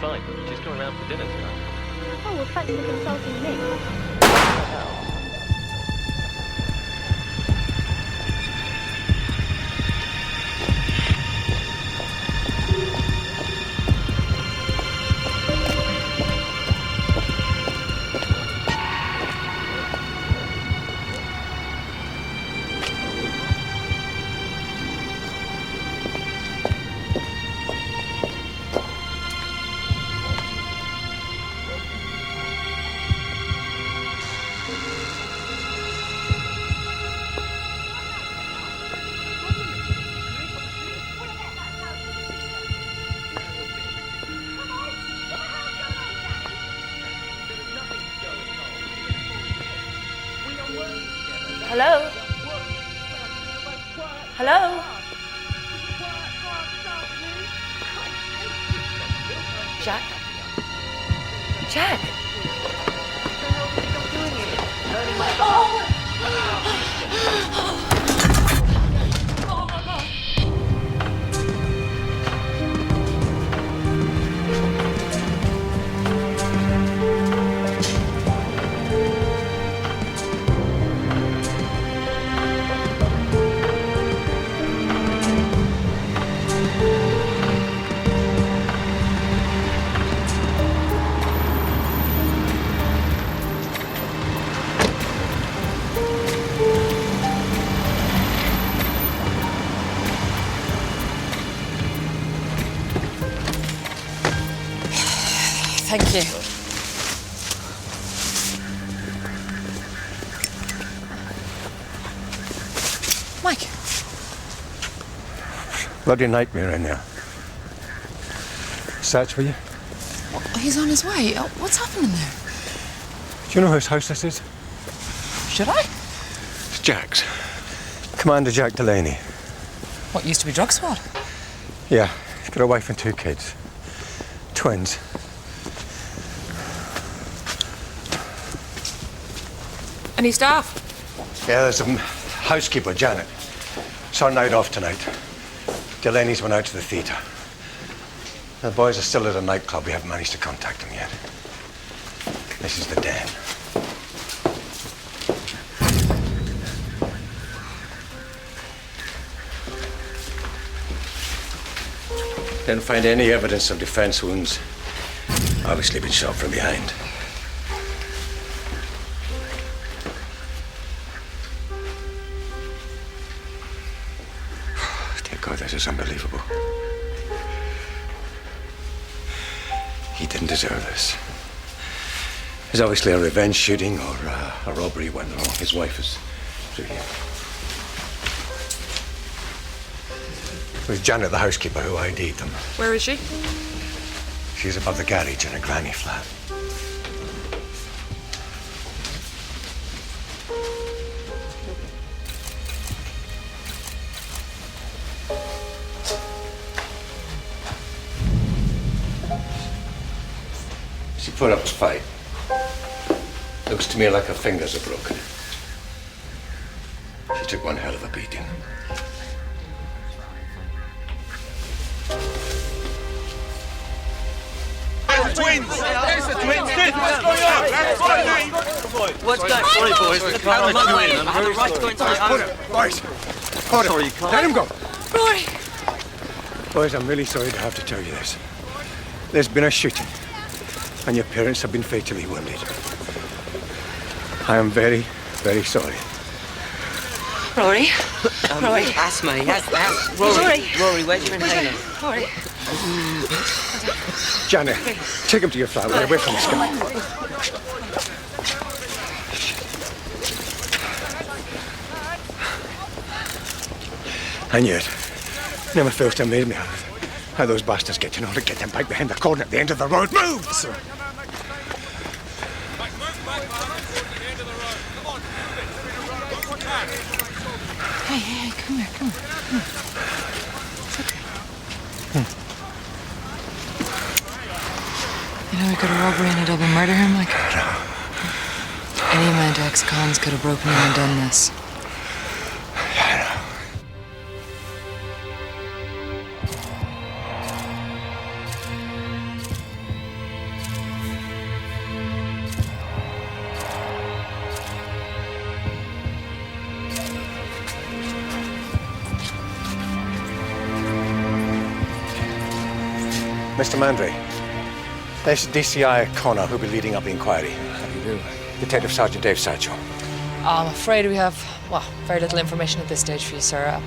Fine. She's coming round for dinner tonight. Oh, well, thanks for consulting me. Hello? Hello? Jack? Jack? Thank you. Mike. Bloody nightmare in there. Search for you? He's on his way. What's happening there? Do you know whose house this is? Should I? It's Jack's. Commander Jack Delaney. What used to be drug squad? Yeah, he's got a wife and 2 kids. Twins. Any staff? Yeah, there's a housekeeper, Janet. It's her night off tonight. Delaney's went out to the theatre. The boys are still at a nightclub. We haven't managed to contact them yet. This is the den. Didn't find any evidence of defense wounds. Obviously been shot from behind. Dear God, this is unbelievable. He didn't deserve this. It's obviously a revenge shooting or a robbery went wrong. His wife is through here. It was Janet, the housekeeper, who ID'd them. Where is she? She's above the garage in a granny flat. She put up a fight. Looks to me like her fingers are broken. She took one hell of a beating. Twins! There's the twins! What's going on? What's going on? Sorry, boys. The camera's doing. I'm very sorry. Hold it, boys. Hold it. Sorry, you can't. Let him go. Rory! Boys, I'm really sorry to have to tell you this. There's been a shooting, and your parents have been fatally wounded. I am very, very sorry. Rory? Rory. Asthma, yes, Rory. Rory, where's your inhaler? Rory. Janet, take him to your flat. We're away from the sky. And yet, never fails to amaze me how those bastards get to get them back behind the corner at the end of the road. Move! So, Hey, come here. It's okay. You know we got a robbery and a double murder here, Mike? Any amount of ex-cons could have broken in and done this. Mr. Mandry, there's DCI Connor who'll be leading up the inquiry. How do you do? Detective Sergeant Dave Satchel. I'm afraid we have, well, very little information at this stage for you, sir.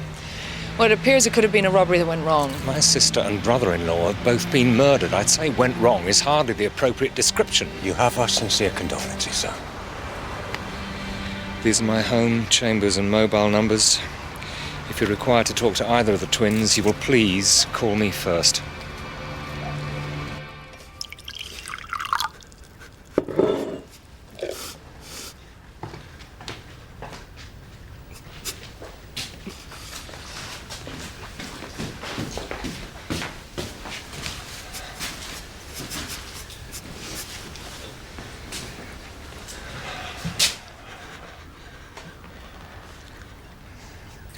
Well, it appears it could have been a robbery that went wrong. My sister and brother-in-law have both been murdered. I'd say went wrong is hardly the appropriate description. You have our sincere condolences, sir. These are my home, chambers and mobile numbers. If you're required to talk to either of the twins, you will please call me first.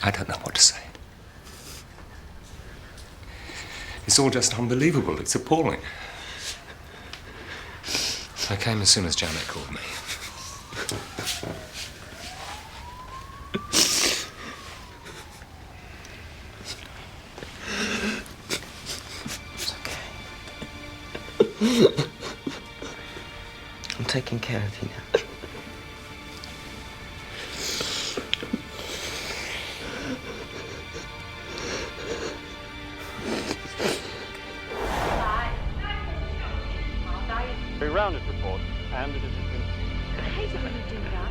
I don't know what to say. It's all just unbelievable. It's appalling. I came as soon as Janet called me. It's okay. I'm taking care of you now. Rounded report, and it has been... I hate it when you do that.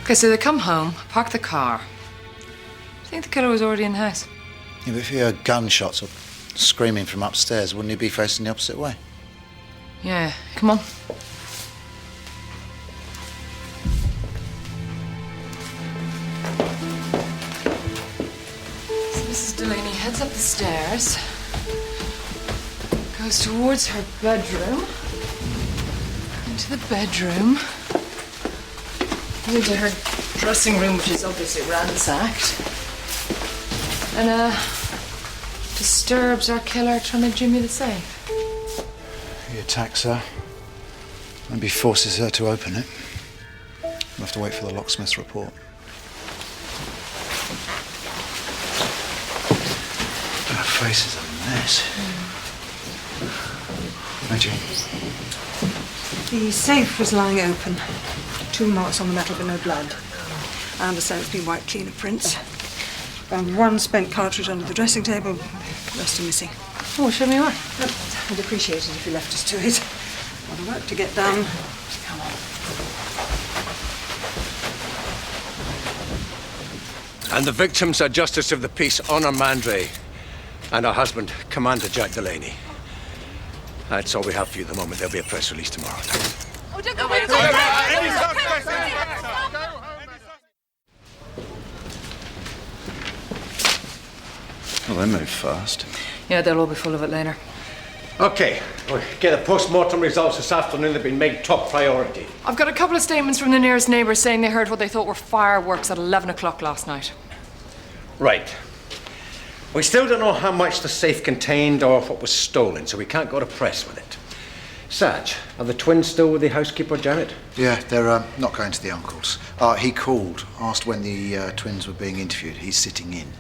Okay, so they come home, park the car. I think the killer was already in the house. Yeah, but if he heard gunshots or screaming from upstairs, wouldn't he be facing the opposite way? Yeah, come on. Mrs. Delaney heads up the stairs, goes towards her bedroom, into the bedroom, into her dressing room, which is obviously ransacked, and disturbs our killer trying to jimmy the safe. He attacks her, maybe forces her to open it. We'll have to wait for the locksmith's report. Her face is a mess. Hi, Jane. The safe was lying open. 2 marks on the metal, but no blood. I understand it's been wiped clean of prints. Found 1 spent cartridge under the dressing table. The rest are missing. Oh, show me why. I'd appreciate it if you left us to it. A lot of work to get done. Come on. And the victims are Justice of the Peace Honor Mandry and her husband, Commander Jack Delaney. That's all we have for you at the moment. There'll be a press release tomorrow. Oh, don't go Well, they move fast. Yeah, they'll all be full of it later. Okay, we'll get the post-mortem results this afternoon. They've been made top priority. I've got a couple of statements from the nearest neighbours saying they heard what they thought were fireworks at 11 o'clock last night. Right. We still don't know how much the safe contained or what was stolen, so we can't go to press with it. Satch, are the twins still with the housekeeper, Janet? Yeah, they're not going to the uncle's. He called, asked when the twins were being interviewed. He's sitting in.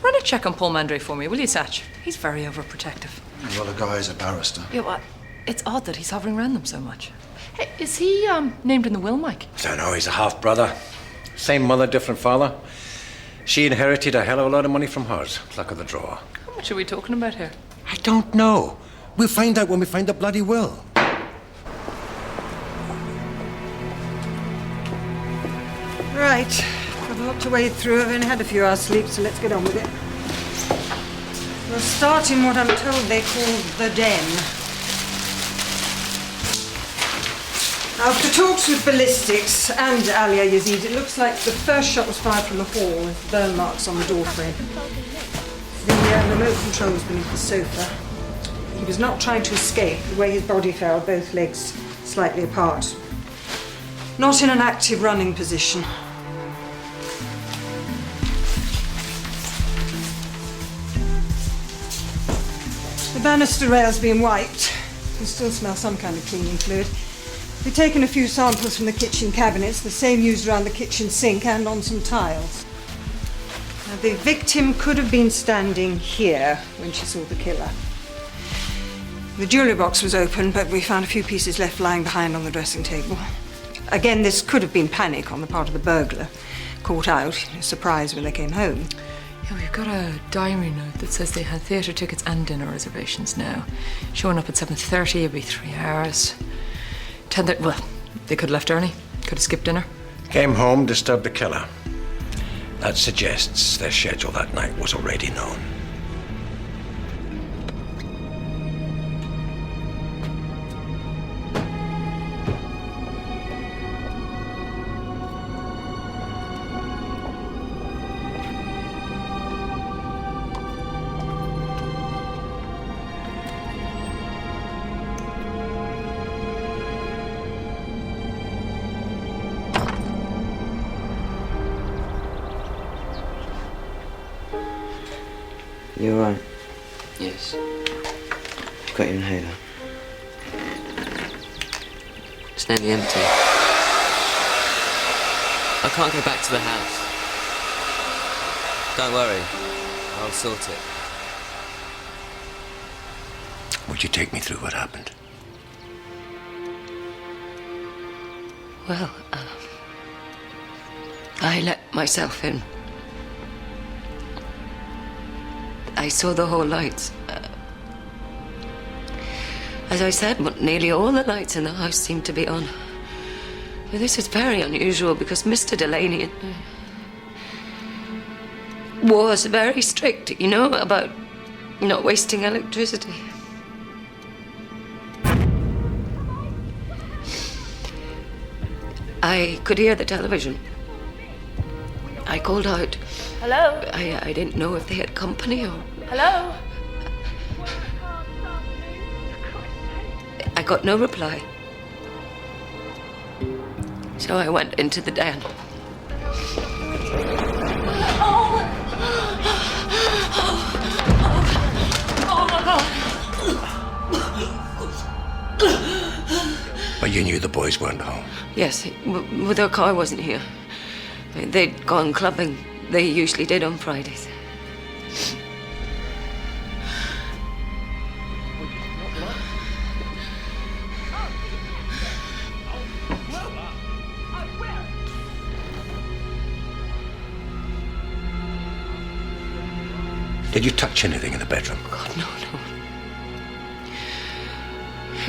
Run a check on Paul Mandry for me, will you, Satch? He's very overprotective. Well, the guy is a barrister. Yeah, well, it's odd that he's hovering around them so much. Hey, is he named in the will, Mike? I don't know, he's a half-brother. Same mother, different father. She inherited a hell of a lot of money from hers. Luck of the draw. How much are we talking about here? I don't know. We'll find out when we find the bloody will. Right. Got a lot to wade through. I've only had a few hours sleep, so let's get on with it. We'll start in what I'm told they call the den. After talks with ballistics and Alia Yazid, it looks like the first shot was fired from the hall with burn marks on the doorframe. The remote control was beneath the sofa. He was not trying to escape. The way his body fell, both legs slightly apart. Not in an active running position. The banister rail's been wiped. You can still smell some kind of cleaning fluid. We've taken a few samples from the kitchen cabinets, the same used around the kitchen sink and on some tiles. Now, the victim could have been standing here when she saw the killer. The jewellery box was open, but we found a few pieces left lying behind on the dressing table. Again, this could have been panic on the part of the burglar, caught out, surprised when they came home. Yeah, we've got a diary note that says they had theatre tickets and dinner reservations now. Showing up at 7:30, it'd be 3 hours. 10:30, well, they could have left early. Could have skipped dinner. Came home, disturbed the killer. That suggests their schedule that night was already known. You all right? Yes. Got your inhaler. It's nearly empty. I can't go back to the house. Don't worry. I'll sort it. Would you take me through what happened? Well, I let myself in. I saw the whole lights. As I said, nearly all the lights in the house seemed to be on. But this is very unusual because Mr. Delaney was very strict, you know, about not wasting electricity. I could hear the television. I called out. Hello? I didn't know if they had company or... Hello? I got no reply. So I went into the den. But you knew the boys weren't home? Yes, well, their car wasn't here. They'd gone clubbing. They usually did on Fridays. Did you touch anything in the bedroom? God, no.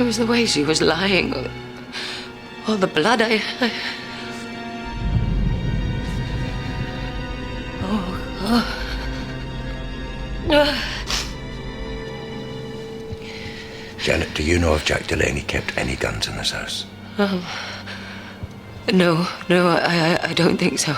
It was the way she was lying. All the blood I... Janet, do you know if Jack Delaney kept any guns in this house? No, I don't think so.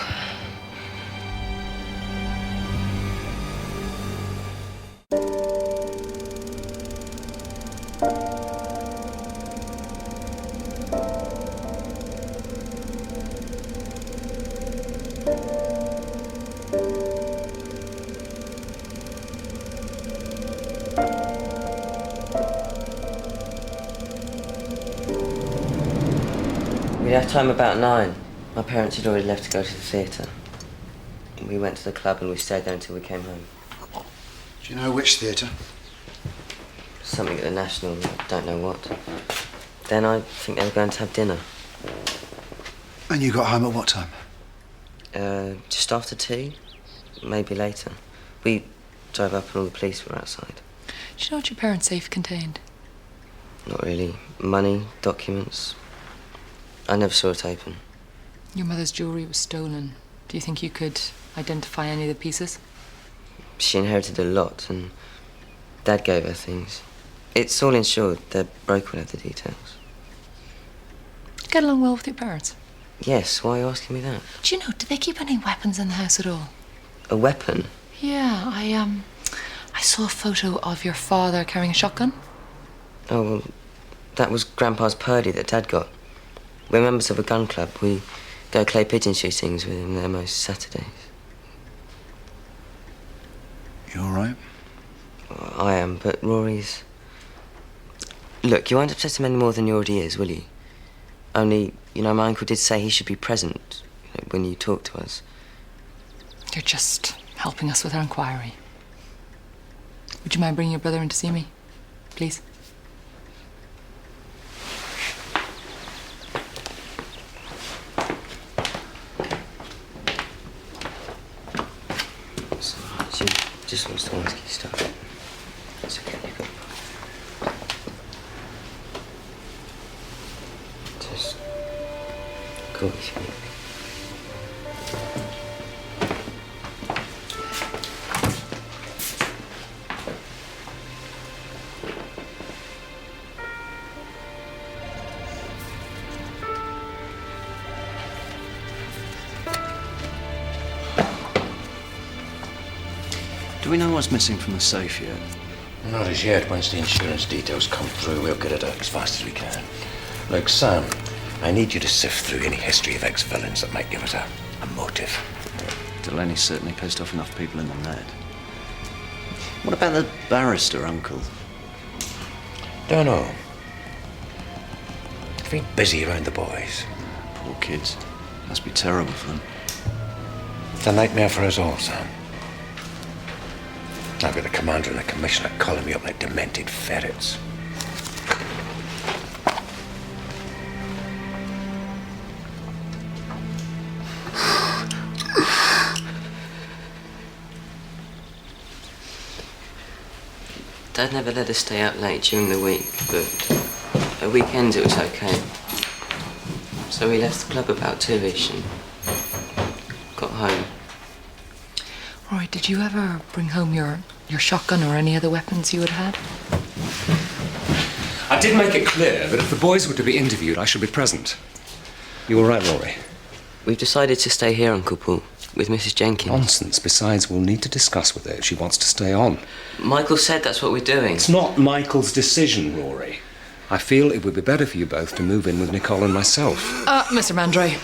We left home about 9. My parents had already left to go to the theatre. We went to the club and we stayed there until we came home. Do you know which theatre? Something at the National, I don't know what. Then I think they were going to have dinner. And you got home at what time? Just after 2, maybe later. We drove up and all the police were outside. Do you know what your parents' safe contained? Not really. Money, documents. I never saw it open. Your mother's jewellery was stolen. Do you think you could identify any of the pieces? She inherited a lot and Dad gave her things. It's all insured. The broker will have the details. Get along well with your parents? Yes, why are you asking me that? Do you know, do they keep any weapons in the house at all? A weapon? Yeah, I saw a photo of your father carrying a shotgun. Oh, well, that was Grandpa's Purdy that Dad got. We're members of a gun club. We go clay pigeon shootings with him there most Saturdays. You all right? Well, I am, but Rory's... Look, you won't upset him any more than he already is, will you? Only, my uncle did say he should be present when you talk to us. You're just helping us with our inquiry. Would you mind bringing your brother in to see me, please? She just wants to ask you stuff. It's okay, you go. Just go if you need me. Do we know what's missing from the safe yet? Not as yet. Once the insurance details come through, we'll get it out as fast as we can. Look, Sam, I need you to sift through any history of ex-villains that might give us a motive. Delaney's certainly pissed off enough people in the Ned. What about the barrister, Uncle? Don't know. He's been busy around the boys. Poor kids. Must be terrible for them. It's a nightmare for us all, Sam. I've got the commander and the commissioner calling me up like demented ferrets. Dad never let us stay out late during the week, but at weekends it was okay. So we left the club about 2-ish and got home. Rory, did you ever bring home your shotgun or any other weapons you had had? I did make it clear that if the boys were to be interviewed, I should be present. You all right, Rory? We've decided to stay here, Uncle Paul, with Mrs. Jenkins. Nonsense. Besides, we'll need to discuss with her if she wants to stay on. Michael said that's what we're doing. It's not Michael's decision, Rory. I feel it would be better for you both to move in with Nicole and myself. Mr. Mandray,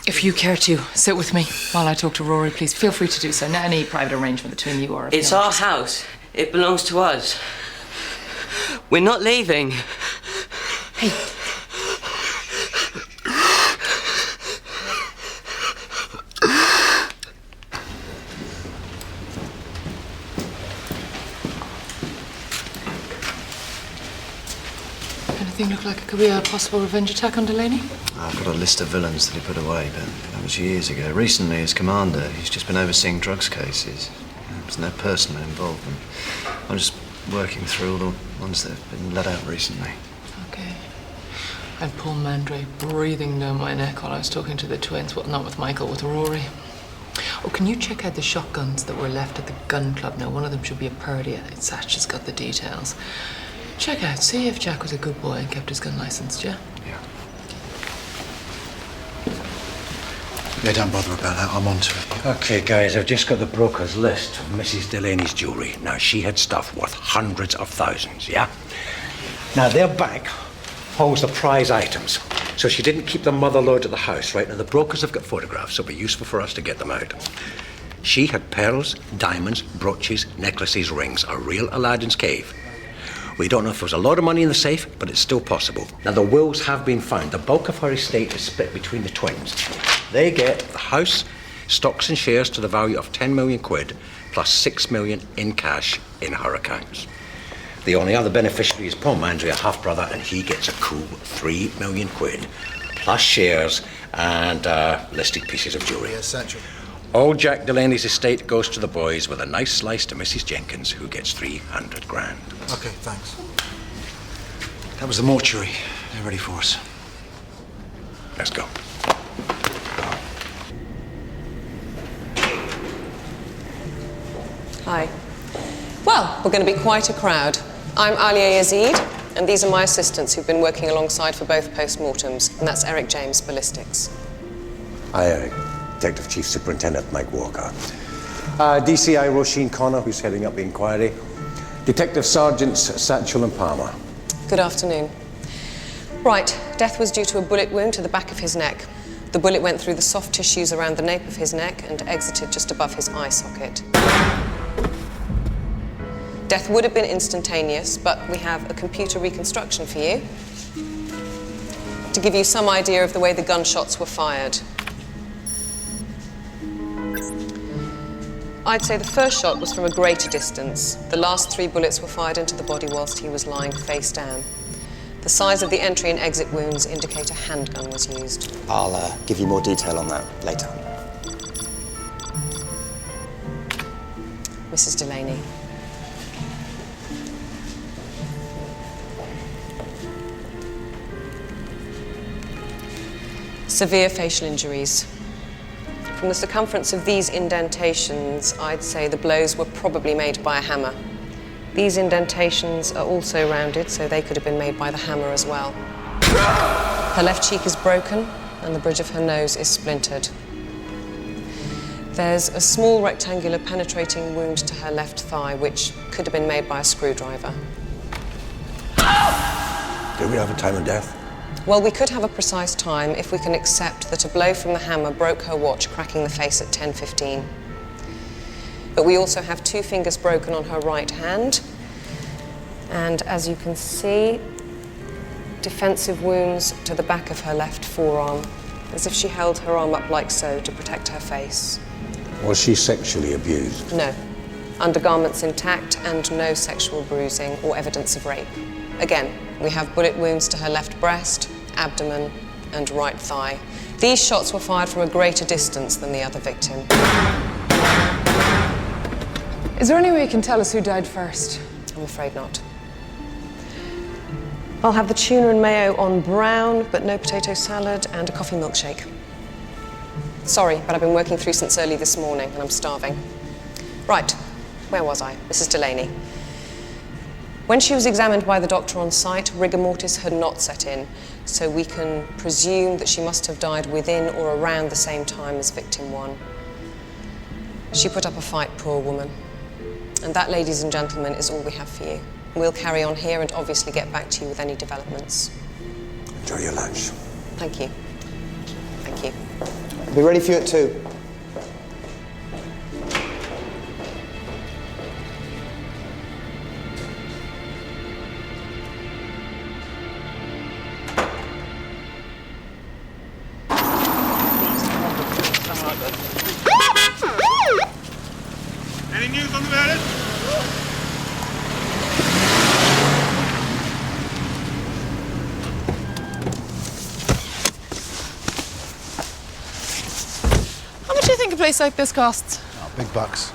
if you care to sit with me while I talk to Rory, please feel free to do so. Not any private arrangement between you or... It's our house. It belongs to us. We're not leaving. Hey. Anything look like it could be a possible revenge attack on Delaney? I've got a list of villains that he put away, but that was years ago. Recently, as commander, he's just been overseeing drugs cases. There's no personal involvement. I'm just working through all the ones that have been let out recently. Okay. I had Paul Mandray breathing down my neck while I was talking to the twins. Well, not with Michael, with Rory. Oh, can you check out the shotguns that were left at the gun club? Now, one of them should be a Purdy. Satch has got the details. Check out, see if Jack was a good boy and kept his gun licensed, yeah? Yeah, don't bother about that. I'm on to it. Okay, guys, I've just got the broker's list of Mrs. Delaney's jewellery. Now, she had stuff worth hundreds of thousands, yeah? Now, their bank holds the prize items, so she didn't keep them motherload at the house, right? Now, the brokers have got photographs, so it'll be useful for us to get them out. She had pearls, diamonds, brooches, necklaces, rings, a real Aladdin's cave. We don't know if there was a lot of money in the safe, but it's still possible. Now, the wills have been found. The bulk of her estate is split between the twins. They get the house, stocks and shares to the value of 10 million quid, plus 6 million in cash in her accounts. The only other beneficiary is Paul Mandray, a half-brother, and he gets a cool 3 million quid, plus shares and listed pieces of jewellery. Yes, Satchel. All Jack Delaney's estate goes to the boys with a nice slice to Mrs. Jenkins, who gets 300 grand. Okay, thanks. That was the mortuary. They're ready for us. Let's go. Hi. Well, we're going to be quite a crowd. I'm Alia Yazid, and these are my assistants who've been working alongside for both post-mortems, and that's Eric James, Ballistics. Hi, Eric. Detective Chief Superintendent Mike Walker. DCI Roisin Connor, who's heading up the inquiry. Detective Sergeants Satchel and Palmer. Good afternoon. Right, death was due to a bullet wound to the back of his neck. The bullet went through the soft tissues around the nape of his neck and exited just above his eye socket. Death would have been instantaneous, but we have a computer reconstruction for you. to give you some idea of the way the gunshots were fired. I'd say the first shot was from a greater distance. The last 3 bullets were fired into the body whilst he was lying face down. The size of the entry and exit wounds indicate a handgun was used. I'll give you more detail on that later. Mrs. Delaney. Severe facial injuries. From the circumference of these indentations, I'd say the blows were probably made by a hammer. These indentations are also rounded, so they could have been made by the hammer as well. Her left cheek is broken, and the bridge of her nose is splintered. There's a small rectangular penetrating wound to her left thigh, which could have been made by a screwdriver. Do we have a time of death? Well, we could have a precise time if we can accept that a blow from the hammer broke her watch, cracking the face at 10:15. But we also have 2 fingers broken on her right hand. And as you can see, defensive wounds to the back of her left forearm, as if she held her arm up like so to protect her face. Was she sexually abused? No. Undergarments intact and no sexual bruising or evidence of rape. Again, we have bullet wounds to her left breast, abdomen, and right thigh. These shots were fired from a greater distance than the other victim. Is there any way you can tell us who died first? I'm afraid not. I'll have the tuna and mayo on brown, but no potato salad, and a coffee milkshake. Sorry, but I've been working through since early this morning, and I'm starving. Right, where was I? Mrs. Delaney. When she was examined by the doctor on site, rigor mortis had not set in, so we can presume that she must have died within or around the same time as victim 1. She put up a fight, poor woman. And that, ladies and gentlemen, is all we have for you. We'll carry on here and obviously get back to you with any developments. Enjoy your lunch. Thank you. Thank you. I'll be ready for you at 2. Any news on the murders? How much do you think a place like this costs? Oh, big bucks.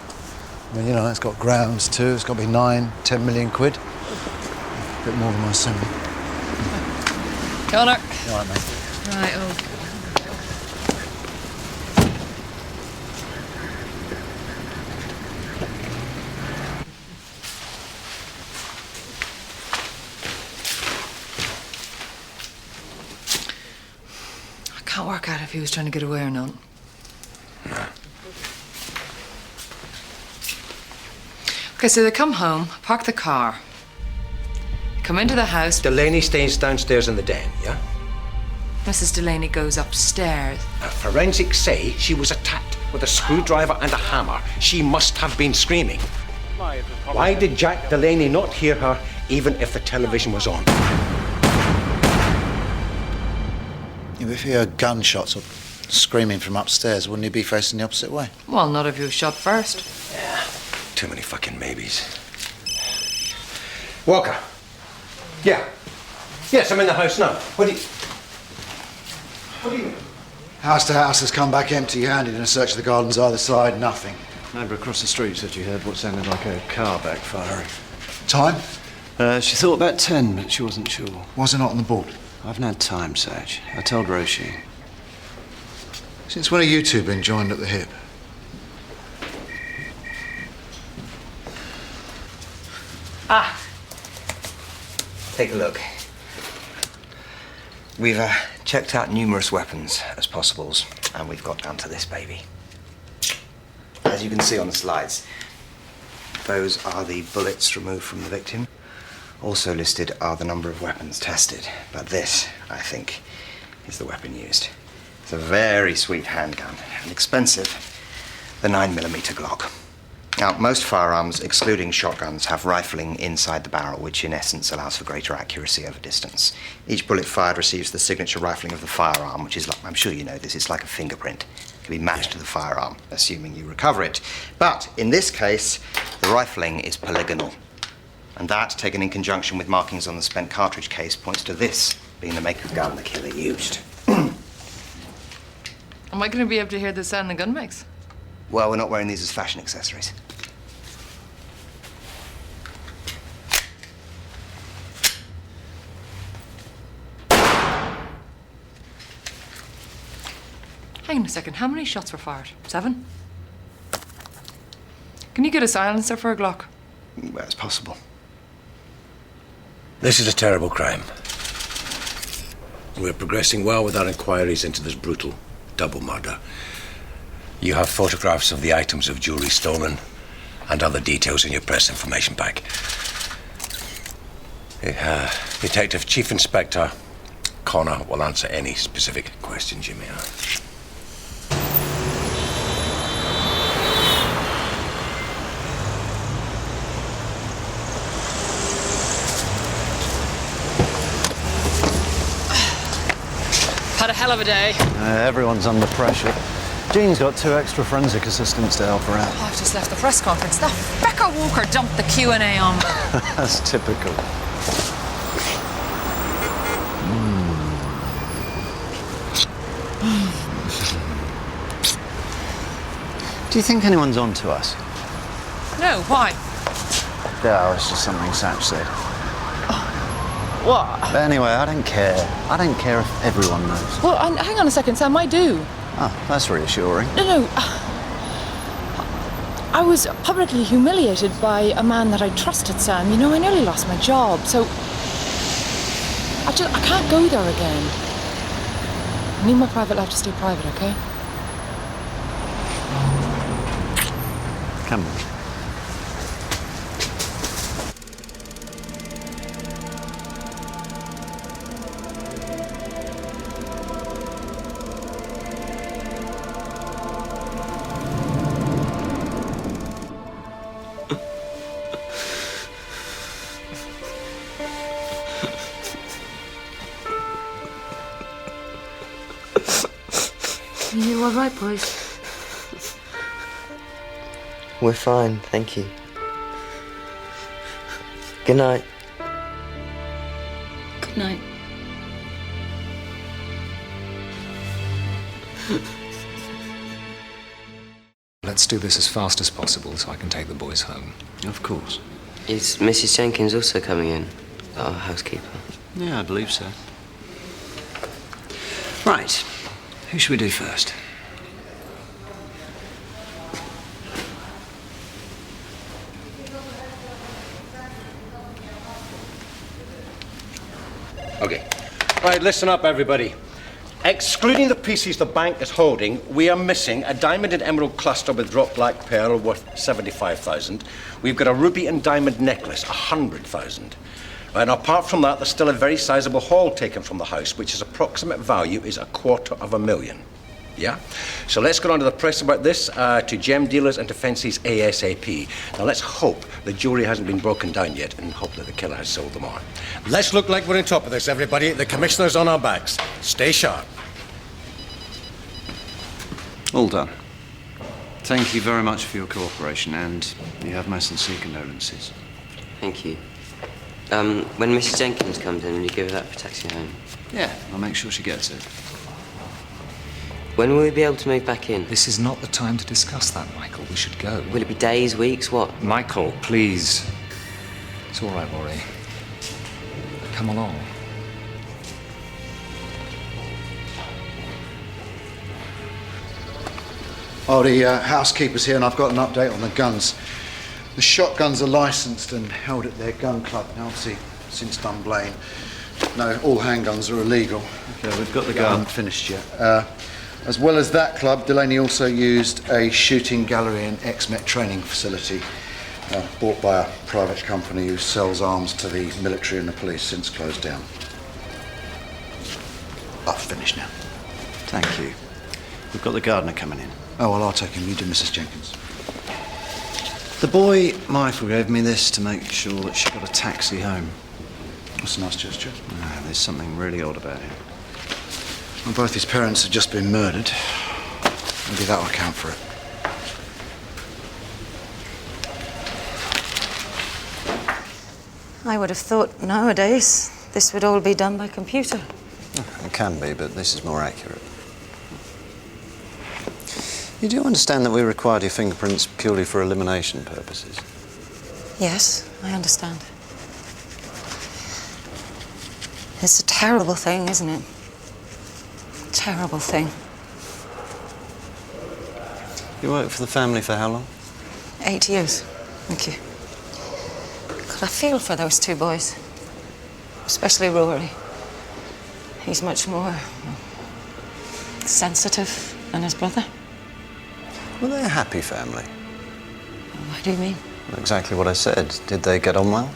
I mean, you know, it's got grounds too. It's got to be 9-10 million quid. A bit more than my assembly. Connor. All right, mate. Right, okay. I can't work out if he was trying to get away or not. Okay, so they come home, park the car, come into the house. Delaney stays downstairs in the den, yeah? Mrs. Delaney goes upstairs. Forensics say she was attacked with a screwdriver and a hammer. She must have been screaming. Why did Jack Delaney not hear her, even if the television was on? If he heard gunshots or screaming from upstairs, wouldn't he be facing the opposite way? Well, not if he was shot first. Yeah, too many fucking maybes. Walker. Yeah. Yes, I'm in the house now. What do you... House to house has come back empty-handed in a search of the gardens either side, nothing. Neighbour across the street said you heard what sounded like a car backfiring. Time? She thought about 10, but she wasn't sure. Was it not on the board? I haven't had time, Sage. I told Roshi. Since when have you two been joined at the hip? Ah! Take a look. We've checked out numerous weapons as possibles, and we've got down to this baby. As you can see on the slides, those are the bullets removed from the victim. Also listed are the number of weapons tested, but this, I think, is the weapon used. It's a very sweet handgun, and expensive, the 9mm Glock. Now, most firearms, excluding shotguns, have rifling inside the barrel, which in essence allows for greater accuracy over distance. Each bullet fired receives the signature rifling of the firearm, which is like, I'm sure you know this, it's like a fingerprint. It can be matched to the firearm, assuming you recover it. But in this case, the rifling is polygonal. And that, taken in conjunction with markings on the spent cartridge case, points to this being the make of gun the killer used. Am I going to be able to hear the sound the gun makes? Well, we're not wearing these as fashion accessories. Hang on a second, how many shots were fired? 7? Can you get a silencer for a Glock? Well, it's possible. This is a terrible crime. We're progressing well with our inquiries into this brutal double murder. You have photographs of the items of jewelry stolen and other details in your press information pack. Detective Chief Inspector Connor will answer any specific questions you may have. Had a hell of a day. Everyone's under pressure. Jean's got 2 extra forensic assistants to help her out. I've just left the press conference. That Becca Walker dumped the Q&A on me. That's typical. Do you think anyone's on to us? No, why? Yeah, it's just something Satch said. What? But anyway, I don't care. I don't care if everyone knows. Well, hang on a second, Sam, I do. Oh, that's reassuring. No. I was publicly humiliated by a man that I trusted, Sam. You know, I nearly lost my job, so I can't go there again. I need my private life to stay private, okay? Come on. You all right, boys? We're fine, thank you. Good night. Good night. Let's do this as fast as possible so I can take the boys home. Of course. Is Mrs. Jenkins also coming in? Our housekeeper. Yeah, I believe so. Right. Who should we do first? Okay. Right, listen up, everybody. Excluding the pieces the bank is holding, we are missing a diamond and emerald cluster with drop black pearl worth 75,000. We've got a ruby and diamond necklace, 100,000. And apart from that, there's still a very sizable haul taken from the house, which is approximate value is $250,000. Yeah? So let's get on to the press about this, to gem dealers and to fences ASAP. Now let's hope the jewelry hasn't been broken down yet and hope that the killer has sold them on. Let's look like we're on top of this, everybody. The commissioner's on our backs. Stay sharp. All done. Thank you very much for your cooperation, and you have my sincere condolences. Thank you. When Mrs. Jenkins comes in, will you give her that for taxi home? Yeah, I'll make sure she gets it. When will we be able to move back in? This is not the time to discuss that, Michael. We should go. Will it be days, weeks, what? Michael, please. It's all right, Rory. Come along. Oh, the housekeeper's here and I've got an update on the guns. The shotguns are licensed and held at their gun club. Now, obviously, since Dunblane, no, all handguns are illegal. Okay, we've got the gun. Haven't finished yet. As well as that club, Delaney also used a shooting gallery and ex-Met training facility bought by a private company who sells arms to the military and the police, since closed down. I've finished now. Thank you. We've got the gardener coming in. Oh, well, I'll take him. You do Mrs. Jenkins. The boy, Michael, gave me this to make sure that she got a taxi home. That's a nice gesture. No, there's something really odd about him. Well, both his parents had just been murdered. Maybe that'll account for it. I would have thought nowadays this would all be done by computer. It can be, but this is more accurate. You do understand that we required your fingerprints purely for elimination purposes? Yes, I understand. It's a terrible thing, isn't it? Terrible thing. You worked for the family for how long? 8 years. Thank you. God, I feel for those two boys. Especially Rory. He's much more sensitive than his brother. Were they a happy family? What do you mean? Exactly what I said. Did they get on well?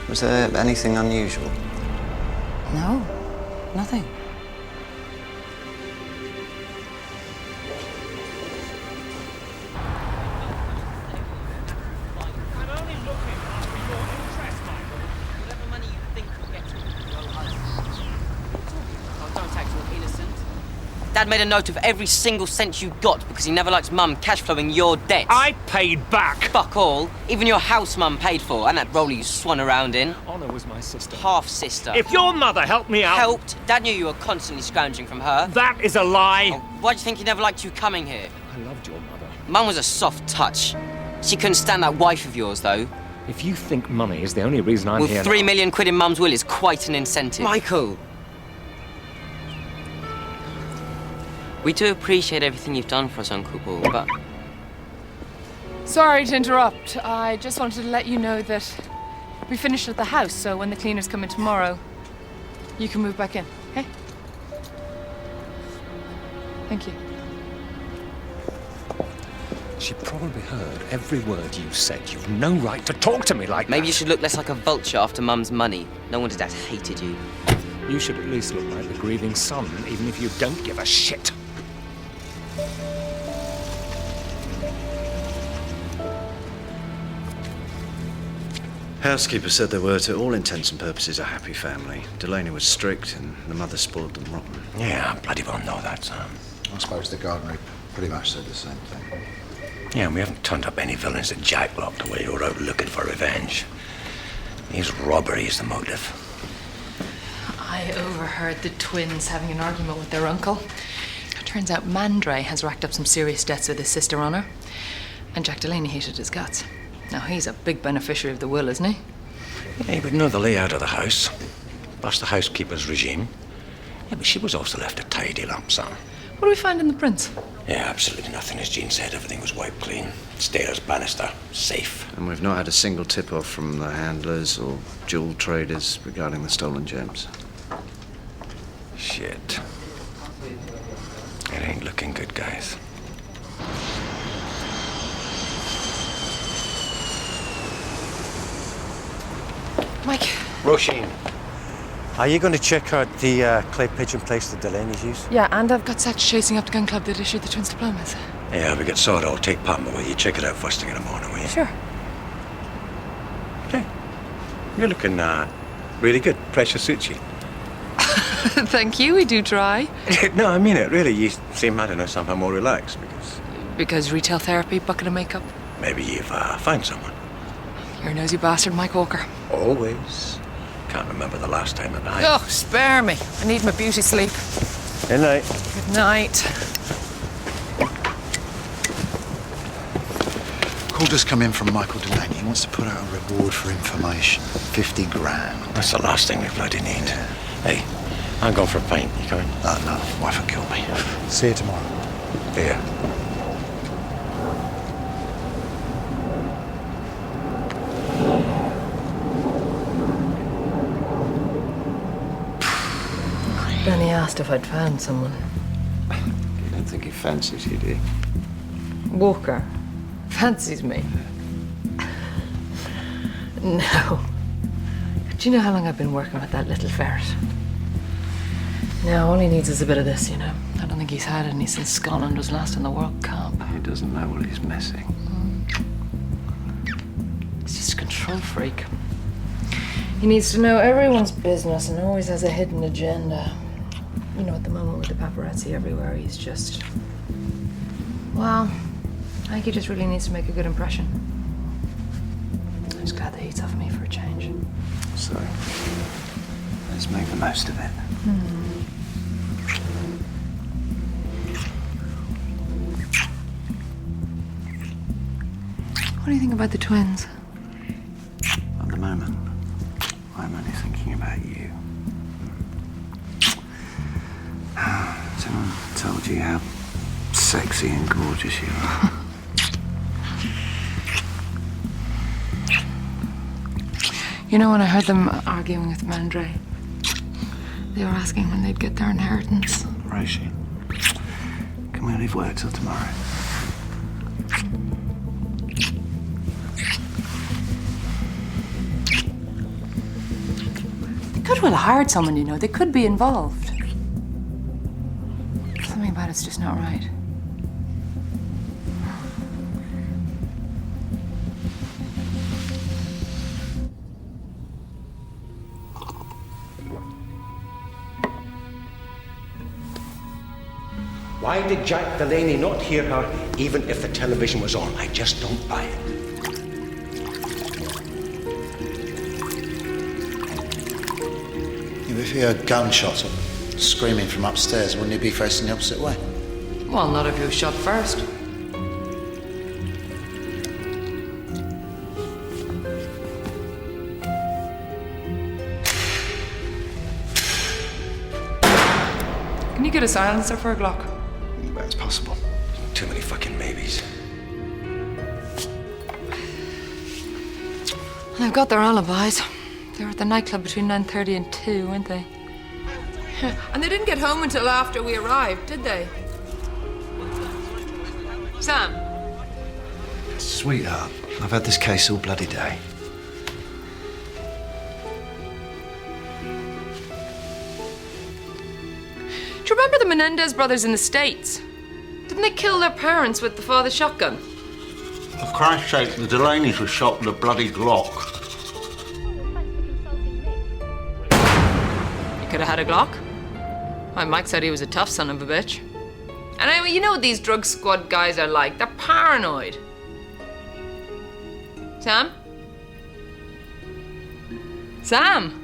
Was there anything unusual? No, nothing. Dad made a note of every single cent you got because he never likes Mum cash flowing your debts. I paid back. Fuck all. Even your house Mum paid for, and that roller you swun around in. Honor was my sister. Half sister. If your mother helped me out... Helped? Dad knew you were constantly scrounging from her. That is a lie. Oh, why do you think he never liked you coming here? I loved your mother. Mum was a soft touch. She couldn't stand that wife of yours, though. If you think money is the only reason I'm well, here 3 now... million quid in Mum's will is quite an incentive. Michael! We do appreciate everything you've done for us, Uncle Paul, but... Sorry to interrupt. I just wanted to let you know that we finished at the house, so when the cleaners come in tomorrow, you can move back in, okay? Thank you. She probably heard every word you said. You've no right to talk to me like that. Maybe you should look less like a vulture after Mum's money. No wonder Dad hated you. You should at least look like the grieving son, even if you don't give a shit. Housekeeper said they were, to all intents and purposes, a happy family. Delaney was strict, and the mother spoiled them rotten. Yeah, I bloody well know that, Sam. I suppose the gardener pretty much said the same thing. Yeah, and we haven't turned up any villains that Jack locked away who are out looking for revenge. His robbery is the motive. I overheard the twins having an argument with their uncle. Turns out Mandre has racked up some serious debts with his sister on her. And Jack Delaney hated his guts. Now, he's a big beneficiary of the will, isn't he? Yeah, he would know the layout of the house, plus the housekeeper's regime. Yeah, but she was also left a tidy lump sum. What do we find in the prints? Yeah, absolutely nothing. As Jean said, everything was wiped clean. Stairs, banister, safe. And we've not had a single tip-off from the handlers or jewel traders regarding the stolen gems. Shit. It ain't looking good, guys. Mike. Roisin, are you going to check out the clay pigeon place the Delaney's use? Yeah, and I've got Satch chasing up the gun club that issued the twins' diplomas. Yeah, we get sorted. I'll take Patma with you. Check it out first thing in the morning, will you? Sure. Okay. You're looking really good. Pressure suits you. Thank you, we do try. No, I mean it, really. You seem, I don't know, somehow more relaxed because... Because retail therapy, bucket of makeup. Maybe you've found someone. You're a nosy bastard, Mike Walker. Always. Can't remember the last time that I... Oh, spare me. I need my beauty sleep. Good night. Good night. Call just come in from Michael Delaney. He wants to put out a reward for information. 50 grand. That's the last thing we bloody need. Yeah. Hey, I'm going for a pint. You coming? No. Wife will kill me. See you tomorrow. Yeah. asked if I'd found someone. You don't think he fancies you, do you? Walker fancies me. No. Do you know how long I've been working with that little ferret? Now, all he needs is a bit of this, you know. I don't think he's had any since Scotland was last in the World Cup. He doesn't know what he's missing. He's just a control freak. He needs to know everyone's business and always has a hidden agenda. You know, at the moment with the paparazzi everywhere, he's just... Well, I think he just really needs to make a good impression. I'm just glad the heat's off me for a change. So, let's make the most of it. What do you think about the twins? At the moment, I'm only thinking about you. Has anyone told you how sexy and gorgeous you are? You know, when I heard them arguing with Mandre, they were asking when they'd get their inheritance. Roshi, can we leave work till tomorrow? They could well have hired someone, you know. They could be involved. Something about it's just not right. Why did Jack Delaney not hear her, even if the television was on? I just don't buy it. If he heard gunshots or screaming from upstairs, wouldn't he be facing the opposite way? Well, not if he was shot first. Can you get a silencer for a Glock? That's possible. Too many fucking maybes. They've got their alibis. They were at the nightclub between 9:30 and 2, weren't they? And they didn't get home until after we arrived, did they? Sam? Sweetheart, I've had this case all bloody day. Do you remember the Menendez brothers in the States? Didn't they kill their parents with the father's shotgun? For Christ's sake, the Delaneys were shot with a bloody Glock. You could have had a Glock. My Mike said he was a tough son of a bitch. And anyway, you know what these drug squad guys are like. They're paranoid. Sam? Sam?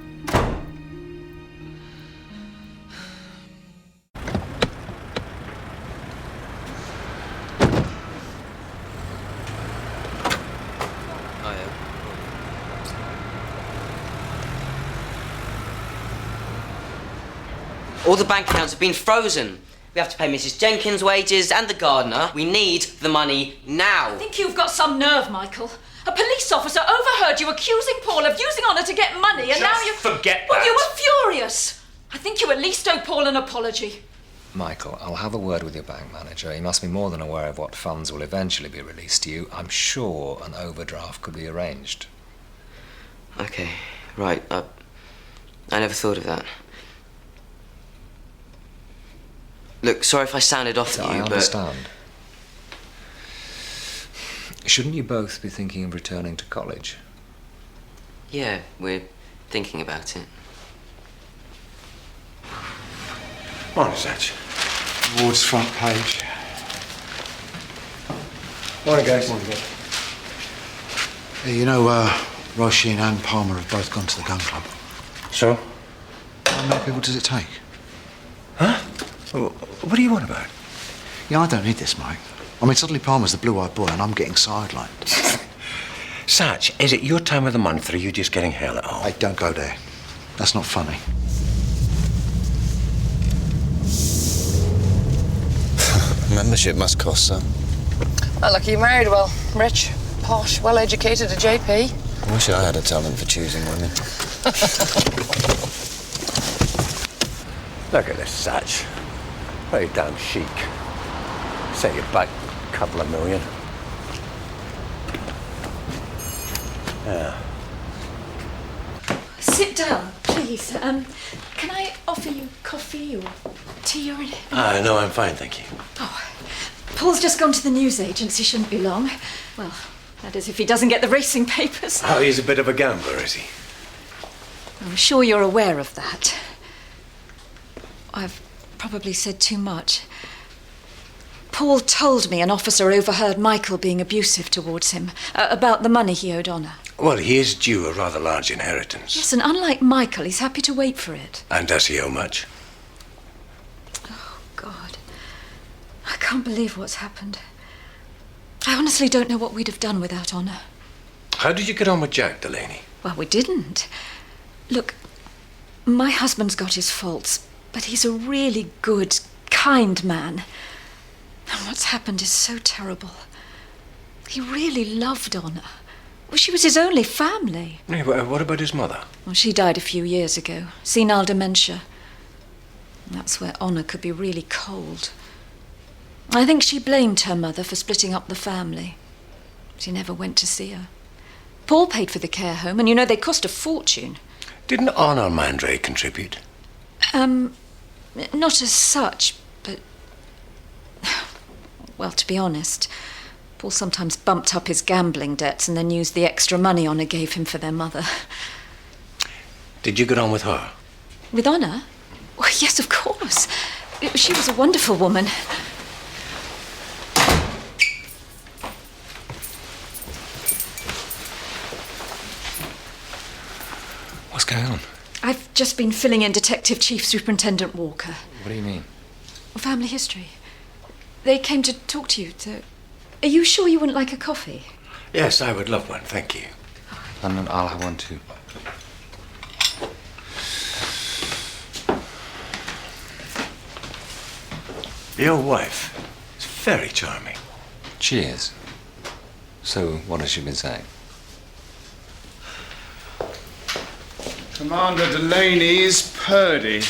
All the bank accounts have been frozen. We have to pay Mrs. Jenkins' wages and the gardener. We need the money now. I think you've got some nerve, Michael. A police officer overheard you accusing Paul of using Honor to get money, and now you... forget Well, that. you were furious. I think you at least owe Paul an apology. Michael, I'll have a word with your bank manager. He must be more than aware of what funds will eventually be released to you. I'm sure an overdraft could be arranged. Okay, right. I never thought of that. Look, sorry if I sounded off at you, I understand. Shouldn't you both be thinking of returning to college? Yeah, we're thinking about it. Morning, Satch. Ward's front page. Morning, guys. Morning, guys. Hey, you know, Roshi and Ann Palmer have both gone to the gun club. So? How many people does it take? Huh? What do you want about? Yeah, I don't need this, Mike. I mean, suddenly Palmer's the blue-eyed boy and I'm getting sidelined. Satch, is it your time of the month or are you just getting hell at home? Hey, don't go there. That's not funny. Membership must cost some. Well, lucky you married well. Rich, posh, well-educated, a JP. I wish I had a talent for choosing women. Look at this Satch. Very damn chic. Set you back a couple of million. Yeah. Sit down, please. Can I offer you coffee or tea or anything? No, I'm fine, thank you. Oh, Paul's just gone to the news agency. Shouldn't be long. Well, that is if he doesn't get the racing papers. Oh, he's a bit of a gambler, is he? I'm sure you're aware of that. I've probably said too much. Paul told me an officer overheard Michael being abusive towards him, about the money he owed Honor. Well, he is due a rather large inheritance. Yes, and unlike Michael, he's happy to wait for it. And does he owe much? Oh, God. I can't believe what's happened. I honestly don't know what we'd have done without Honor. How did you get on with Jack, Delaney? Well, we didn't. Look, my husband's got his faults, but he's a really good, kind man. And what's happened is so terrible. He really loved Honor. Well, she was his only family. Yeah, but what about his mother? Well, she died a few years ago. Senile dementia. And that's where Honor could be really cold. I think she blamed her mother for splitting up the family. She never went to see her. Paul paid for the care home, and you know they cost a fortune. Didn't Honor Mandray contribute? Not as such, but... Well, to be honest, Paul sometimes bumped up his gambling debts and then used the extra money Honor gave him for their mother. Did you get on with her? With Honor? Well, yes, of course. She was a wonderful woman. What's going on? I've just been filling in Detective Chief Superintendent Walker. What do you mean? Family history. They came to talk to you. Are you sure you wouldn't like a coffee? Yes, I would love one, thank you. And I'll have one too. Your wife is very charming. She is. So, what has she been saying? Commander Delaney's Purdy.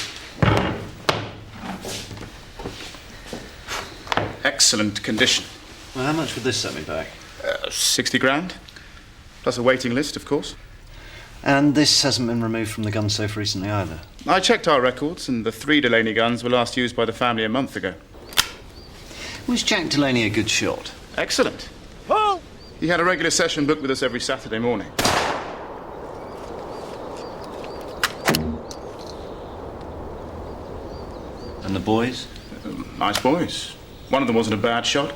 Excellent condition. Well, how much would this set me back? 60 grand. Plus a waiting list, of course. And this hasn't been removed from the gun safe recently either? I checked our records, and the 3 Delaney guns were last used by the family a month ago. Was Jack Delaney a good shot? Excellent. Paul! He had a regular session booked with us every Saturday morning. And the boys? Nice boys. One of them wasn't a bad shot.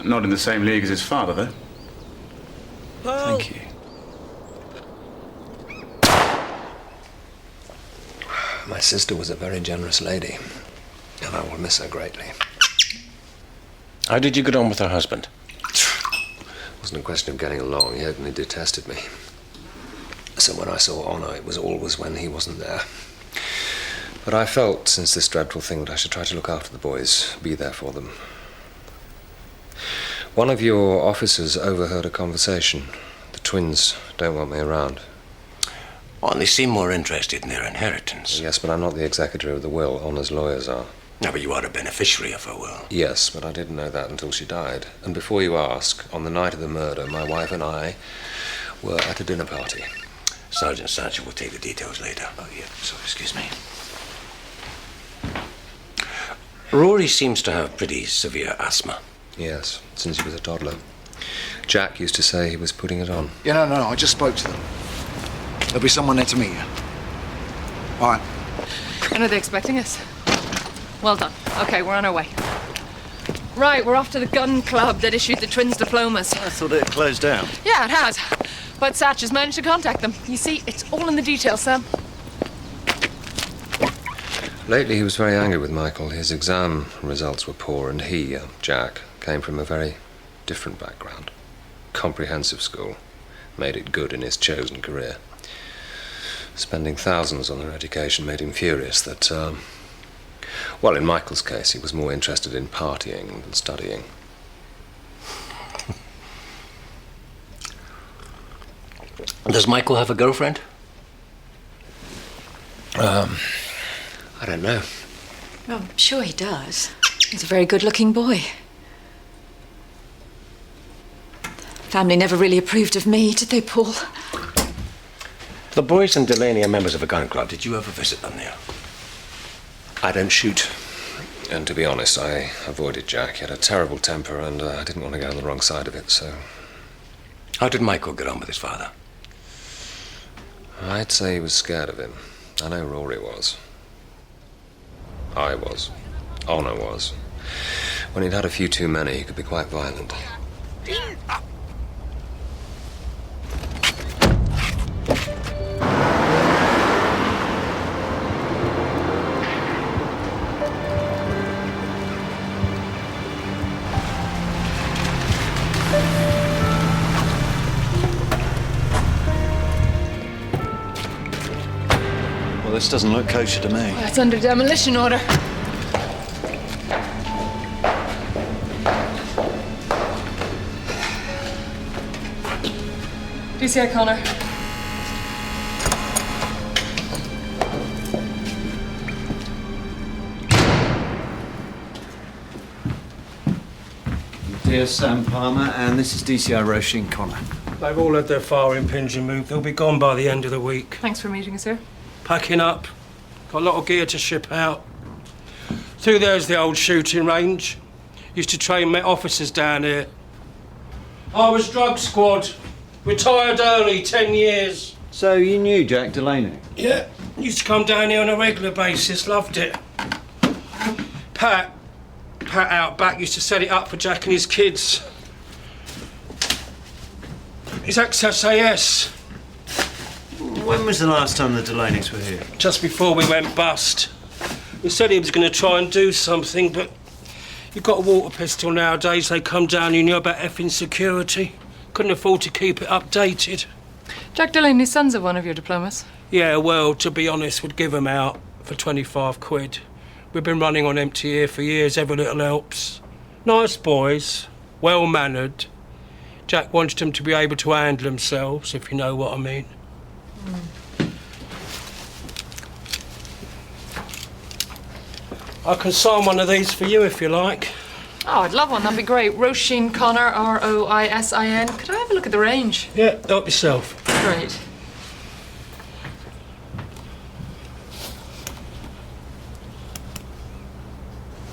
Not in the same league as his father, though. Paul. Thank you. My sister was a very generous lady, and I will miss her greatly. How did you get on with her husband? It wasn't a question of getting along. He openly detested me. So when I saw Honor, it was always when he wasn't there. But I felt, since this dreadful thing, that I should try to look after the boys, be there for them. One of your officers overheard a conversation. The twins don't want me around. Well, they seem more interested in their inheritance. Yes, but I'm not the executor of the will. Honor's lawyers are. No, but you are a beneficiary of her will. Yes, but I didn't know that until she died. And before you ask, on the night of the murder, my wife and I were at a dinner party. Sergeant Sancho will take the details later. Oh, yeah. Sorry, excuse me. Rory seems to have pretty severe asthma. Yes, since he was a toddler. Jack used to say he was putting it on. Yeah, no, I just spoke to them. There'll be someone there to meet you. All right. And are they expecting us? Well done. Okay, we're on our way. Right, we're off to the gun club that issued the twins' diplomas. I thought it had closed down. Yeah, it has. But Satch has managed to contact them. You see, it's all in the details, Sam. Lately, he was very angry with Michael. His exam results were poor, and he, Jack, came from a very different background. Comprehensive school. Made it good in his chosen career. Spending thousands on their education made him furious that, well, in Michael's case, he was more interested in partying than studying. Does Michael have a girlfriend? I I don't know. Well, I'm sure he does. He's a very good-looking boy. Family never really approved of me, did they, Paul? The boys and Delaney are members of a gun club. Did you ever visit them there? I don't shoot. And to be honest, I avoided Jack. He had a terrible temper and I didn't want to go on the wrong side of it, so... How did Michael get on with his father? I'd say he was scared of him. I know Rory was. I was. Honor was. When he'd had a few too many, he could be quite violent. Well, this doesn't look kosher to me. That's under demolition order. DCI Connor. Dear Sam Palmer, and this is DCI Roisin Connor. They've all had their firing pins removed. They'll be gone by the end of the week. Thanks for meeting us here. Packing up. Got a lot of gear to ship out. Through there's the old shooting range. Used to train Met officers down here. I was drug squad. Retired early, 10 years. So you knew Jack Delaney? Yeah. Used to come down here on a regular basis. Loved it. Pat out back used to set it up for Jack and his kids. He's ex-SAS. When was the last time the Delaneys were here? Just before we went bust. He said he was going to try and do something, but you've got a water pistol nowadays. They come down, you know about effing security. Couldn't afford to keep it updated. Jack Delaney's sons are one of your diplomas. Yeah, well, to be honest, would give them out for 25 quid. We've been running on empty here for years, every little helps. Nice boys, well-mannered. Jack wanted them to be able to handle themselves, if you know what I mean. I can sign one of these for you if you like. Oh, I'd love one. That'd be great. Roisin Connor, R-O-I-S-I-N. Could I have a look at the range? Yeah, help yourself. Great.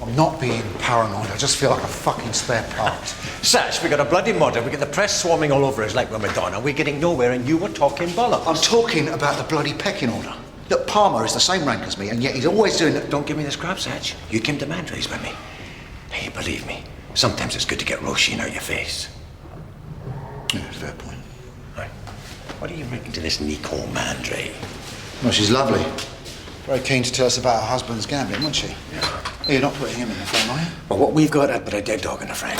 I'm not being paranoid. I just feel like a fucking spare part. Sash, we got a bloody murder. We get the press swarming all over us like we're Madonna. We're getting nowhere, and you were talking bollocks. I'm talking about the bloody pecking order. Look, Palmer is the same rank as me, and yet he's always doing it. Don't give me the scrap, Satch. You came to Mandrays with me. Hey, believe me, sometimes it's good to get Roisin out your face. Yeah, fair point. Right. What are you making to this Nico Mandray? Well, she's lovely. Very keen to tell us about her husband's gambling, wasn't she? Yeah. You're not putting him in the frame, are you? Well, what we've got out but a dead dog in the frame.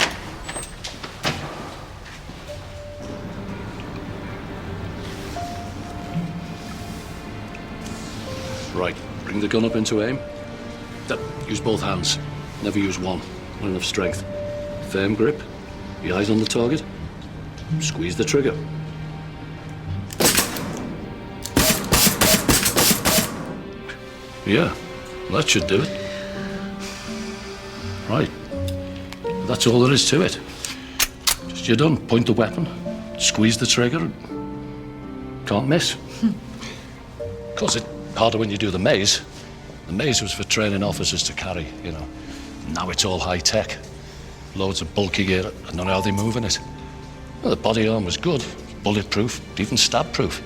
Right, bring the gun up into aim. Use both hands. Never use one. Not enough strength. Firm grip. The eyes on the target. Squeeze the trigger. Yeah, that should do it. Right. That's all there is to it. Just you're done. Point the weapon, squeeze the trigger. Can't miss. Of course, it's harder when you do the maze. The maze was for training officers to carry, you know. Now it's all high tech. Loads of bulky gear. I don't know how they move in it. Well, the body arm was good. Bulletproof, even stab proof.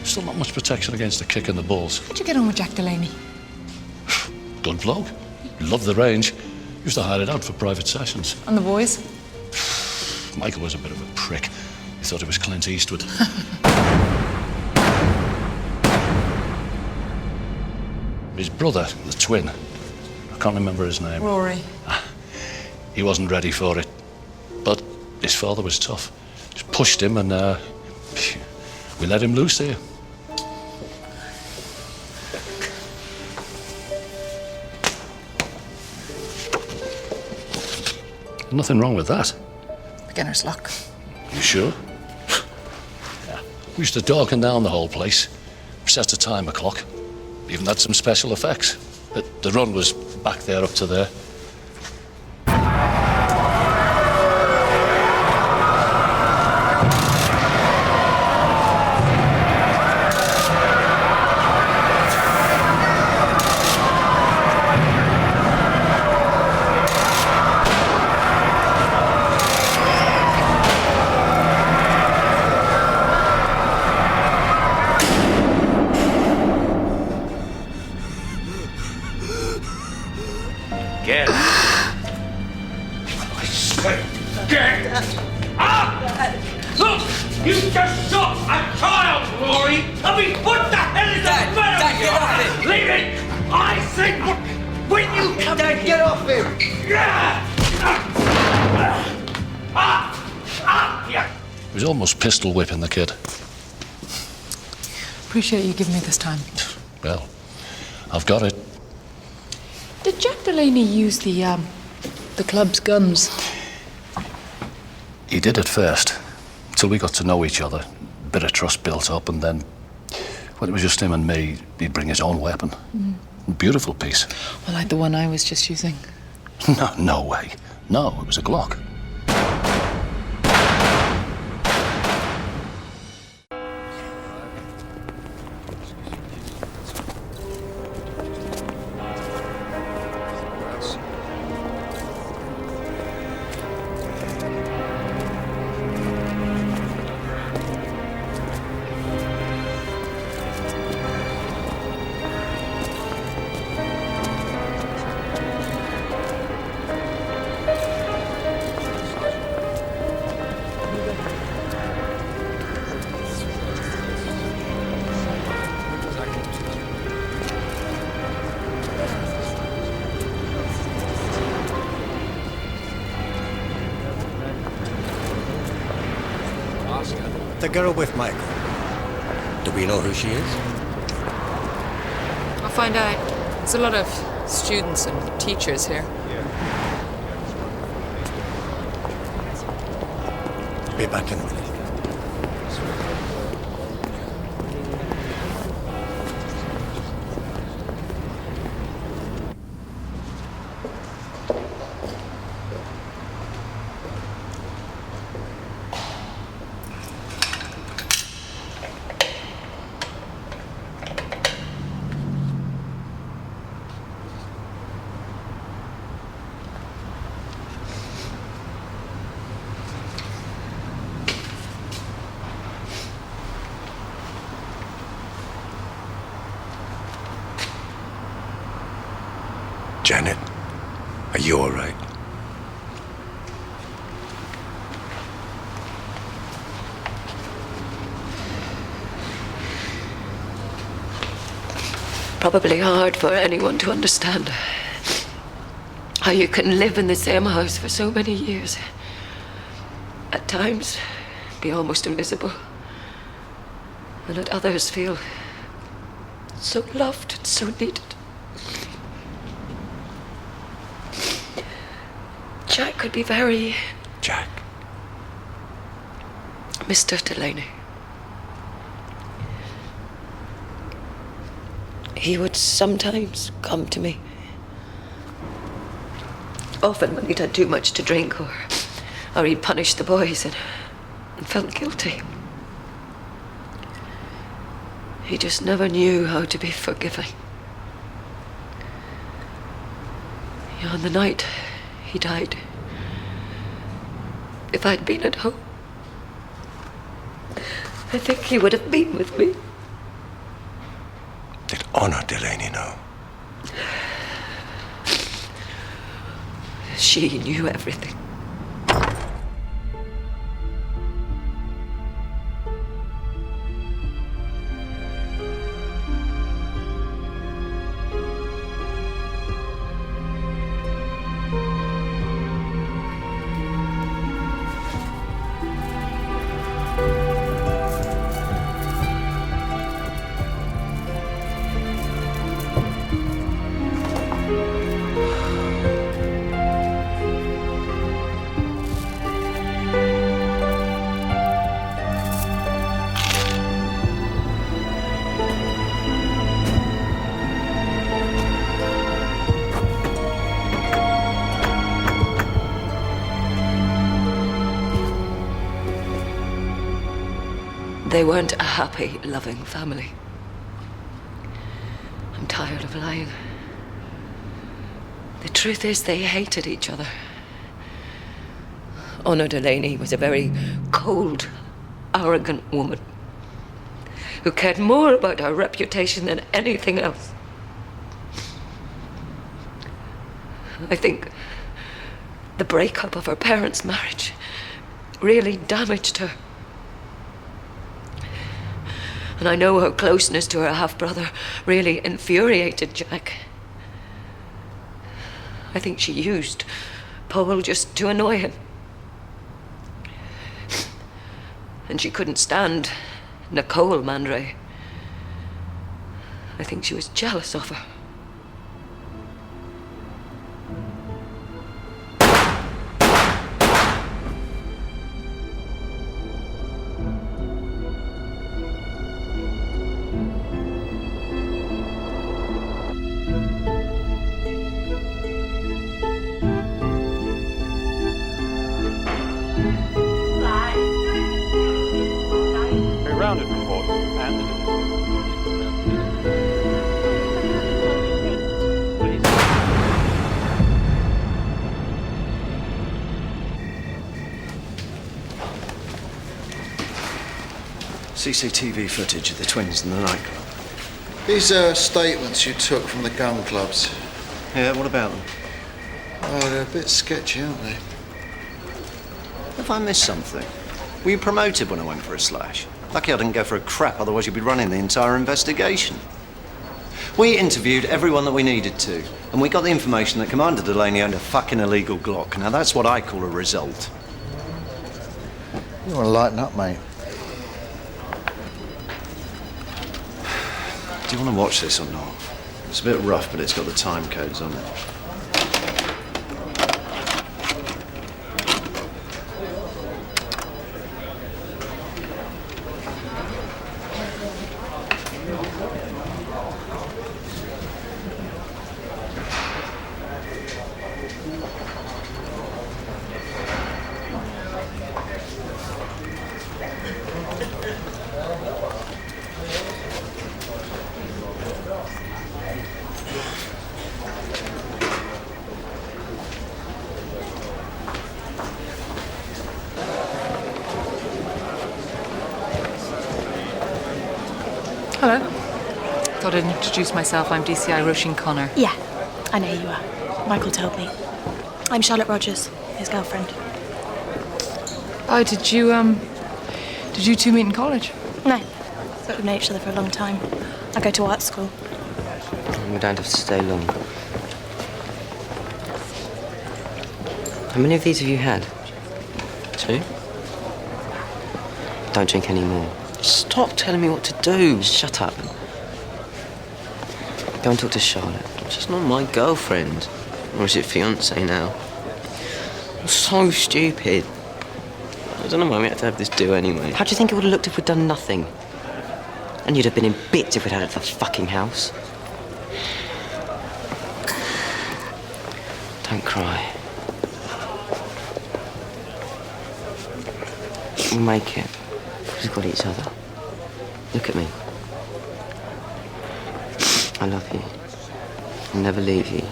Still not much protection against the kick in the balls. How'd you get on with Jack Delaney? Good bloke. Loved the range. Used to hire it out for private sessions. And the boys? Michael was a bit of a prick. He thought it was Clint Eastwood. His brother, the twin, I can't remember his name. Rory. He wasn't ready for it. But his father was tough. Just pushed him and we let him loose here. Nothing wrong with that. Beginner's luck. You sure? Yeah. We used to darken down the whole place. Set a timer clock. Even had some special effects. But the run was back there up to there. Get up! Get up! Look! You just shot a child, Rory! I mean, what the hell is the matter with you? Get off him! Leave it! I said, when you come Dad, get off him! Yeah! He was almost pistol whipping the kid. Appreciate you giving me this time. Well, I've got it. Did Jack Delaney use the club's guns? He did at first, till we got to know each other. A bit of trust built up, and then, when it was just him and me, he'd bring his own weapon. Beautiful piece. Well, like the one I was just using. No way. No, it was a Glock. The girl with Michael. Do we know who she is? I'll find out. There's a lot of students and teachers here. Be back in a minute. Janet, are you all right? Probably hard for anyone to understand how you can live in the same house for so many years. At times, be almost invisible. And at others feel so loved and so needed. Jack could be very... Jack? Mr. Delaney. He would sometimes come to me. Often when he'd had too much to drink or he'd punished the boys and felt guilty. He just never knew how to be forgiving. On the night he died, if I'd been at home, I think he would have been with me. Did Honor Delaney know? She knew everything. They weren't a happy, loving family. I'm tired of lying. The truth is, they hated each other. Honor Delaney was a very cold, arrogant woman who cared more about her reputation than anything else. I think the breakup of her parents' marriage really damaged her. And I know her closeness to her half-brother really infuriated Jack. I think she used Paul just to annoy him. And she couldn't stand Nicole Mandray. I think she was jealous of her. CCTV footage of the twins in the nightclub. These are statements you took from the gun clubs. Yeah, what about them? Oh, they're a bit sketchy, aren't they? Have I missed something? Were you promoted when I went for a slash? Lucky I didn't go for a crap, otherwise you'd be running the entire investigation. We interviewed everyone that we needed to, and we got the information that Commander Delaney owned a fucking illegal Glock. Now that's what I call a result. You want to lighten up, mate? Do you want to watch this or not? It's a bit rough, but it's got the time codes on it. Hello. Thought I'd introduce myself. I'm DCI Roisin Connor. Yeah, I know who you are. Michael told me. I'm Charlotte Rogers, his girlfriend. Oh, did you two meet in college? No, but we've known each other for a long time. I go to art school. We don't have to stay long. How many of these have you had? 2? Don't drink any more. Stop telling me what to do. Shut up. Go and talk to Charlotte. She's not my girlfriend. Or is it fiancé now? I'm so stupid. I don't know why we had to have this do anyway. How do you think it would have looked if we'd done nothing? And you'd have been in bits if we'd had it at the fucking house. Don't cry. We'll make it. We've got each other. Look at me. I love you. I'll never leave you.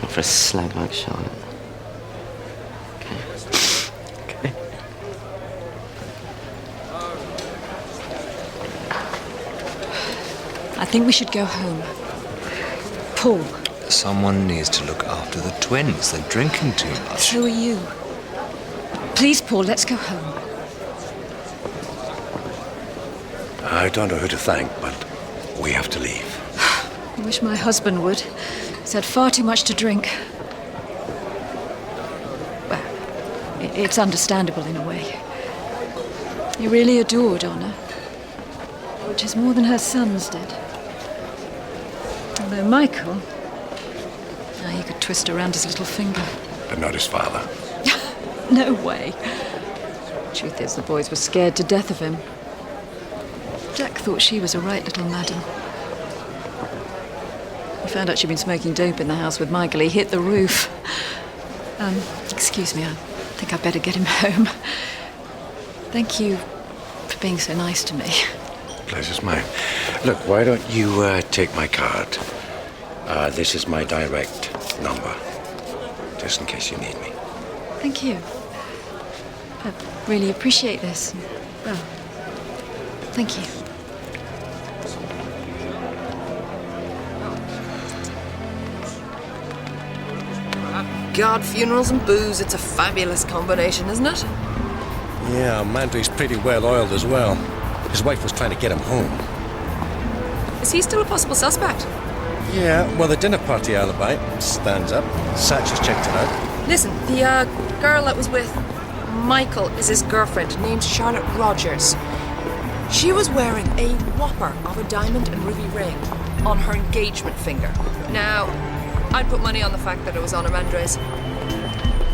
Not for a slag like Charlotte. Okay? Okay. I think we should go home. Paul. Someone needs to look after the twins. They're drinking too much. So are you. Please, Paul, let's go home. I don't know who to thank, but we have to leave. I wish my husband would. He's had far too much to drink. Well, it's understandable in a way. He really adored Honor, which is more than her sons did. Although Michael, he could twist around his little finger. But not his father. No way. Truth is, the boys were scared to death of him. Jack thought she was a right little madam. He found out she'd been smoking dope in the house with Michael. He hit the roof. Excuse me, I think I'd better get him home. Thank you for being so nice to me. Pleasure's mine. Look, why don't you take my card? This is my direct number, just in case you need me. Thank you. I really appreciate this. Well, thank you. God, funerals and booze, it's a fabulous combination, isn't it? Yeah, Mandry's pretty well oiled as well. His wife was trying to get him home. Is he still a possible suspect? Yeah, well, the dinner party alibi stands up. Satch has checked it out. Listen, the girl that was with Michael is his girlfriend, named Charlotte Rogers. She was wearing a whopper of a diamond and ruby ring on her engagement finger. Now, I'd put money on the fact that it was on Amandre's.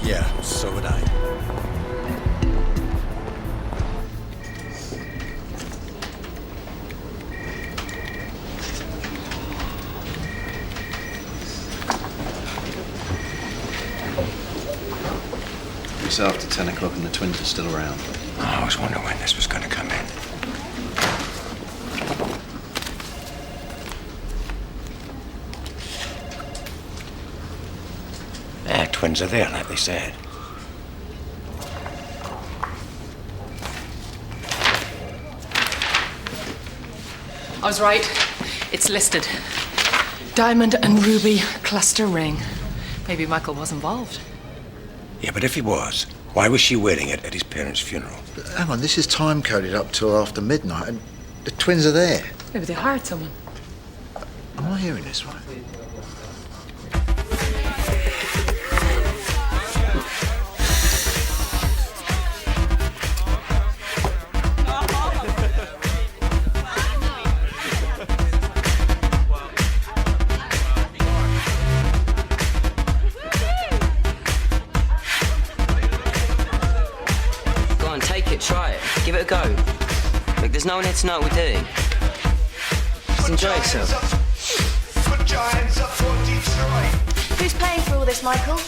Yeah, so would I. It's after 10 o'clock and the twins are still around. Oh, I was wondering when this was going to come in. Twins are there, like they said. I was right. It's listed. Diamond and ruby cluster ring. Maybe Michael was involved. Yeah, but if he was, why was she wearing it at his parents' funeral? But hang on, this is time-coded up till after midnight, and the twins are there. Maybe they hired someone. Am I hearing this right? Try it. Give it a go. Look, there's no one here to know what we're doing. Just enjoy yourself. Who's paying for all this, Michael?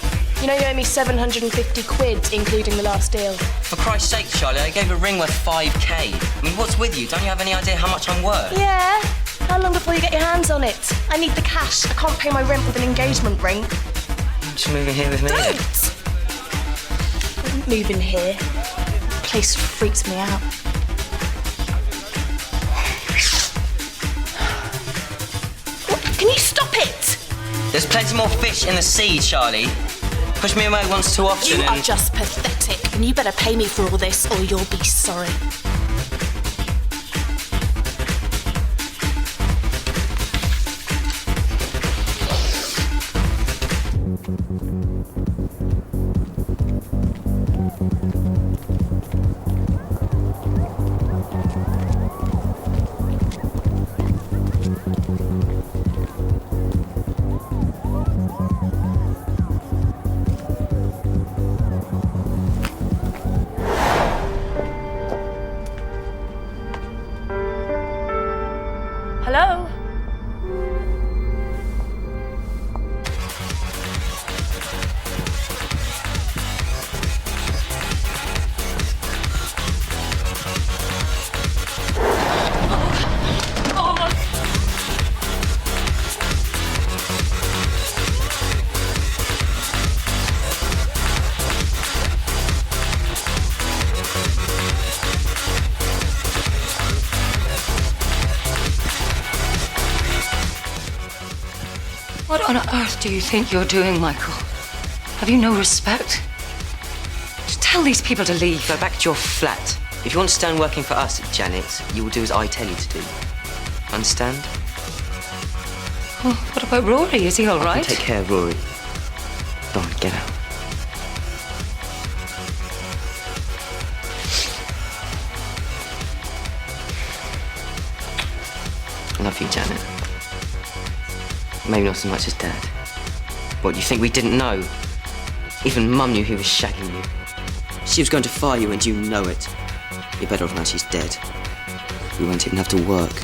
You know you owe me 750 quid, including the last deal. For Christ's sake, Charlie, I gave a ring worth 5k. I mean, what's with you? Don't you have any idea how much I'm worth? Yeah? How long before you get your hands on it? I need the cash. I can't pay my rent with an engagement ring. Just move in here with me. Don't move in here. The place freaks me out. What? Can you stop it? There's plenty more fish in the sea, Charlie. Push me away once too often. You are just pathetic, and you better pay me for all this, or you'll be sorry. Hello? What on earth do you think you're doing, Michael? Have you no respect? Just tell these people to leave. Go back to your flat. If you want to stand working for us, Janet, you will do as I tell you to do. Understand? Well, what about Rory? Is he all I right? can take care of Rory. Go on, get out. I love you, Janet. Maybe not so much as Dad. What, you think we didn't know? Even Mum knew he was shagging you. She was going to fire you and you know it. You're better off now she's dead. We won't even have to work.